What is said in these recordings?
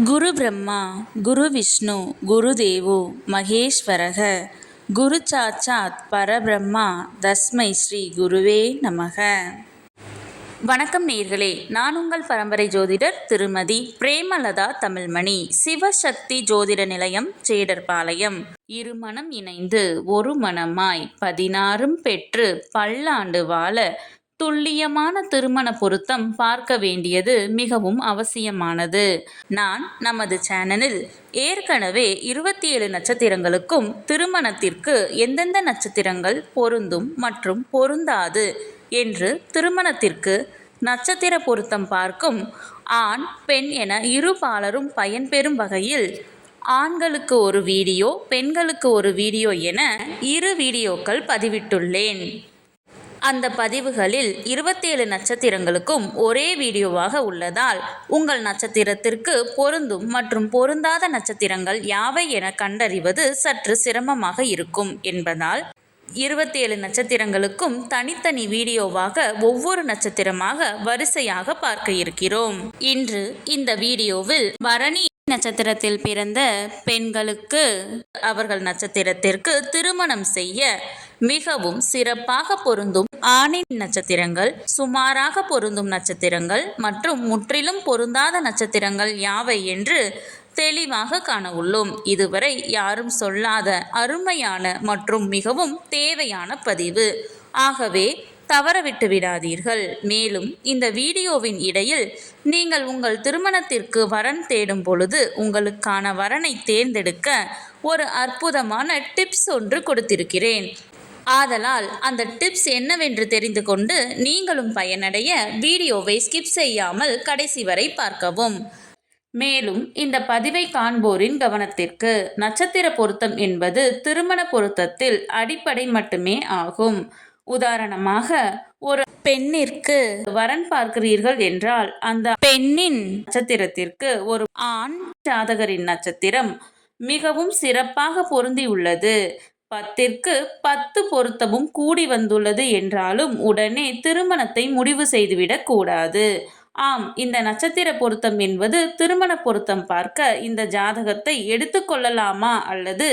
குரு பிரம்மா குரு விஷ்ணு குரு தேவோ மகேஸ்வரக குரு சாட்சாத் பரபிரம்மா தஸ்மை ஸ்ரீ குருவே நமக. வணக்கம் நேயர்களே, நான் உங்கள் பரம்பரை ஜோதிடர் திருமதி பிரேமலதா தமிழ்மணி. சிவசக்தி ஜோதிட நிலையம், ஜேடர்பாளையம். இருமனம் இணைந்து ஒரு மனமாய் 16 பெற்று பல்லாண்டு வாழ துல்லியமான திருமண பொருத்தம் பார்க்க வேண்டியது மிகவும் அவசியமானது. நான் நமது சேனலில் ஏற்கனவே 27 நட்சத்திரங்களுக்கும் திருமணத்திற்கு எந்தெந்த நட்சத்திரங்கள் பொருந்தும் மற்றும் பொருந்தாது என்று திருமணத்திற்கு நட்சத்திர பொருத்தம் பார்க்கும் ஆண் பெண் என இரு பாலரும் பயன்பெறும் வகையில் ஆண்களுக்கு ஒரு வீடியோ, பெண்களுக்கு ஒரு வீடியோ என 2 வீடியோக்கள் பதிவிட்டுள்ளேன். அந்த பதிவுகளில் 27 நட்சத்திரங்களுக்கும் ஒரே வீடியோவாக உள்ளதால் உங்கள் நட்சத்திரத்திற்கு பொருந்தும் மற்றும் பொருந்தாத நட்சத்திரங்கள் யாவை என கண்டறிவது சற்று சிரமமாக இருக்கும் என்பதால் 27 நட்சத்திரங்களுக்கும் தனித்தனி வீடியோவாக ஒவ்வொரு நட்சத்திரமாக வரிசையாக பார்க்க இருக்கிறோம். இன்று இந்த வீடியோவில் பரணி நட்சத்திரத்தில் பிறந்த பெண்களுக்கு அவர்கள் நட்சத்திரத்திற்கு திருமணம் செய்ய மிகவும் சிறப்பாக பொருந்தும் ஆணின் நட்சத்திரங்கள், சுமாராக பொருந்தும் நட்சத்திரங்கள் மற்றும் முற்றிலும் பொருந்தாத நட்சத்திரங்கள் யாவை என்று தெளிவாக காண உள்ளோம். இதுவரை யாரும் சொல்லாத அருமையான மற்றும் மிகவும் தேவையான பதிவு. ஆகவே தவறவிட்டு விடாதீர்கள். மேலும் இந்த வீடியோவின் இடையில் நீங்கள் உங்கள் திருமணத்திற்கு வரன் தேடும் பொழுது உங்களுக்கான வரனை தேர்ந்தெடுக்க ஒரு அற்புதமான டிப்ஸ் ஒன்று கொடுத்திருக்கிறேன். ஆதலால் அந்த டிப்ஸ் என்னவென்று தெரிந்து கொண்டு நீங்களும் பயனடைய வீடியோவை ஸ்கிப் செய்யாமல் கடைசி வரை பார்க்கவும். மேலும் இந்த பதிவை காண்போரின் கவனத்திற்கு, நட்சத்திர பொருத்தம் என்பது திருமண பொருத்தத்தில் அடிப்படை மட்டுமே ஆகும். உதாரணமாக, ஒரு பெண்ணிற்கு வரன் பார்க்கிறீர்கள் என்றால் அந்த பெண்ணின் நட்சத்திரத்திற்கு ஒரு ஆண் ஜாதகரின் நட்சத்திரம் மிகவும் சிறப்பாக பொருந்தி உள்ளது, 10ற்கு 10 பொருத்தமும் கூடி வந்துள்ளது என்றாலும் உடனே திருமணத்தை முடிவு செய்துவிடக் கூடாது. ஆம், இந்த நட்சத்திர பொருத்தம் என்பது திருமண பொருத்தம் பார்க்க இந்த ஜாதகத்தை எடுத்துக்கொள்ளலாமா அல்லது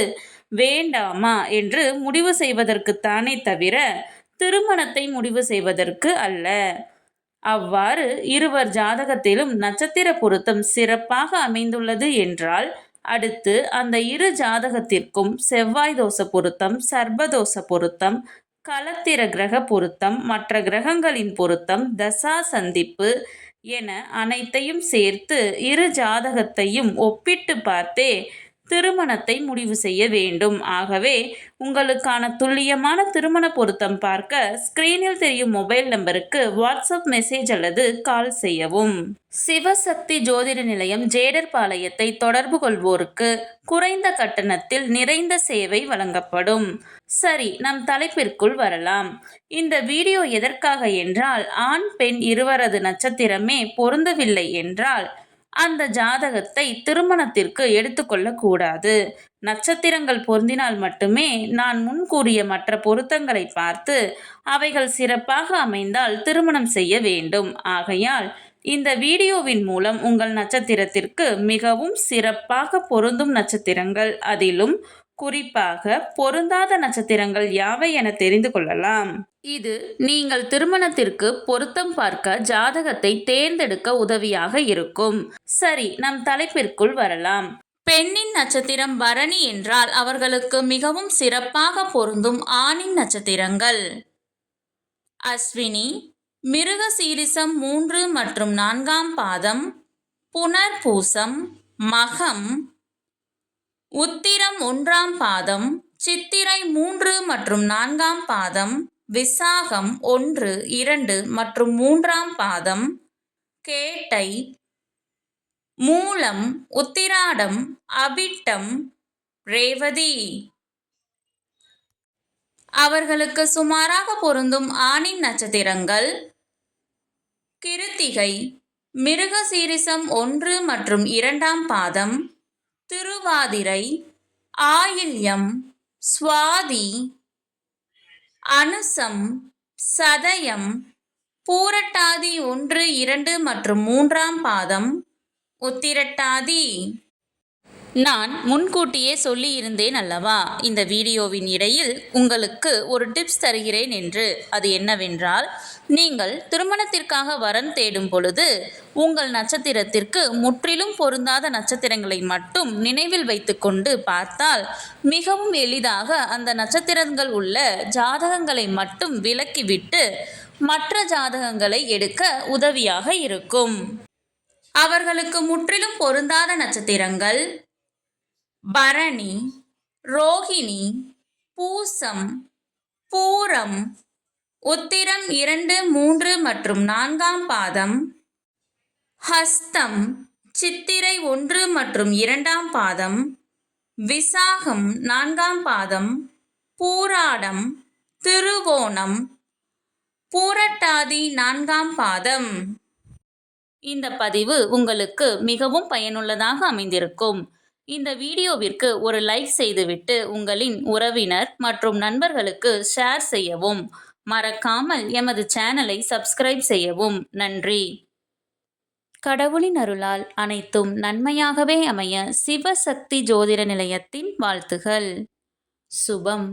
வேண்டாமா என்று முடிவு செய்வதற்குத்தானே தவிர திருமணத்தை முடிவு செய்வதற்கு அல்ல. அவ்வாறு இருவர் ஜாதகத்திலும் நட்சத்திர பொருத்தம் சிறப்பாக அமைந்துள்ளது என்றால் அடுத்து அந்த இரு ஜாதகத்திற்கும் செவ்வாய் தோஷ பொருத்தம், சர்ப்பதோஷ பொருத்தம், களத்திர கிரக பொருத்தம், மற்ற கிரகங்களின் பொருத்தம், தசா சந்திப்பு என அனைத்தையும் சேர்த்து இரு ஜாதகத்தையும் ஒப்பிட்டு பார்த்தே திருமணத்தை முடிவு செய்ய வேண்டும். ஆகவே உங்களுக்கான துல்லியமான திருமண பொருத்தம் பார்க்க ஸ்கிரீனில் தெரியும் மொபைல் நம்பருக்கு வாட்ஸ்அப் மெசேஜ் அல்லது கால் செய்யவும். சிவசக்தி ஜோதிட நிலையம், ஜேடர்பாளையத்தை தொடர்பு கொள்வோருக்கு குறைந்த கட்டணத்தில் நிறைந்த சேவை வழங்கப்படும். சரி, நம் தலைப்பிற்குள் வரலாம். இந்த வீடியோ எதற்காக என்றால், ஆண் பெண் இருவரது நட்சத்திரமே பொருந்தவில்லை என்றால் அந்த ஜாதகத்தை திருமணத்திற்கு எடுத்துக்கொள்ளக்கூடாது. நட்சத்திரங்கள் பொருந்தினால் மட்டுமே நான் முன் கூறிய மற்ற பொருத்தங்களை பார்த்து அவைகள் சிறப்பாக அமைந்தால் திருமணம் செய்ய வேண்டும். ஆகையால் இந்த வீடியோவின் மூலம் உங்கள் நட்சத்திரத்திற்கு மிகவும் சிறப்பாக பொருந்தும் நட்சத்திரங்கள், அதிலும் குறிப்பாக பொருந்தாத நட்சத்திரங்கள் யாவை என தெரிந்து கொள்ளலாம். இது நீங்கள் திருமணத்திற்கு பொருத்தம் பார்க்க ஜாதகத்தை தேர்ந்தெடுக்க உதவியாக இருக்கும். சரி, நம் தலைப்பிற்குள் வரலாம். பெண்ணின் நட்சத்திரம் பரணி என்றால் அவர்களுக்கு மிகவும் சிறப்பாக பொருந்தும் ஆணின் நட்சத்திரங்கள் அஸ்வினி, மிருகசீரிசம் 3 மற்றும் 4ஆம் பாதம், புனர்பூசம், மகம், உத்திரம் 1ஆம் பாதம், சித்திரை 3 மற்றும் 4ஆம் பாதம், விசாகம் 1, 2 மற்றும் 3ஆம் பாதம், கேட்டை, மூலம், உத்திராடம், அபிட்டம், ரேவதி. அவர்களுக்கு சுமாராக பொருந்தும் ஆணின் நட்சத்திரங்கள் கிருத்திகை, மிருகசீரிசம் 1 மற்றும் 2ஆம் பாதம், திருவாதிரை, ஆயில்யம், சுவாதி, அனுசம், சதயம், பூரட்டாதி 1, 2 மற்றும் 3ஆம் பாதம், உத்திரட்டாதி. நான் முன்கூட்டியே சொல்லியிருந்தேன் அல்லவா, இந்த வீடியோவின் இடையில் உங்களுக்கு ஒரு டிப்ஸ் தருகிறேன் என்று. அது என்னவென்றால், நீங்கள் திருமணத்திற்காக வரன் தேடும் பொழுது உங்கள் நட்சத்திரத்திற்கு முற்றிலும் பொருந்தாத நட்சத்திரங்களை மட்டும் நினைவில் வைத்துக்கொண்டு பார்த்தால் மிகவும் எளிதாக அந்த நட்சத்திரங்கள் உள்ள ஜாதகங்களை மட்டும் விலக்கிவிட்டு மற்ற ஜாதகங்களை எடுக்க உதவியாக இருக்கும். அவர்களுக்கு முற்றிலும் பொருந்தாத நட்சத்திரங்கள் பரணி, ரோகிணி, பூசம், பூரம், உத்திரம் 2, 3 மற்றும் 4ஆம் பாதம், ஹஸ்தம், சித்திரை 1 மற்றும் 2ஆம் பாதம், விசாகம் 4ஆம் பாதம், பூராடம், திருவோணம், பூரட்டாதி 4ஆம் பாதம். இந்த பதிவு உங்களுக்கு மிகவும் பயனுள்ளதாக அமைந்திருக்கும். இந்த வீடியோவிற்கு ஒரு லைக் செய்துவிட்டு உங்களின் உறவினர் மற்றும் நண்பர்களுக்கு ஷேர் செய்யவும். மறக்காமல் எமது சேனலை சப்ஸ்கிரைப் செய்யவும். நன்றி. கடவுளின் அருளால் அனைத்தும் நன்மையாகவே அமைய சிவசக்தி ஜோதிட நிலையத்தின் வாழ்த்துகள். சுபம்.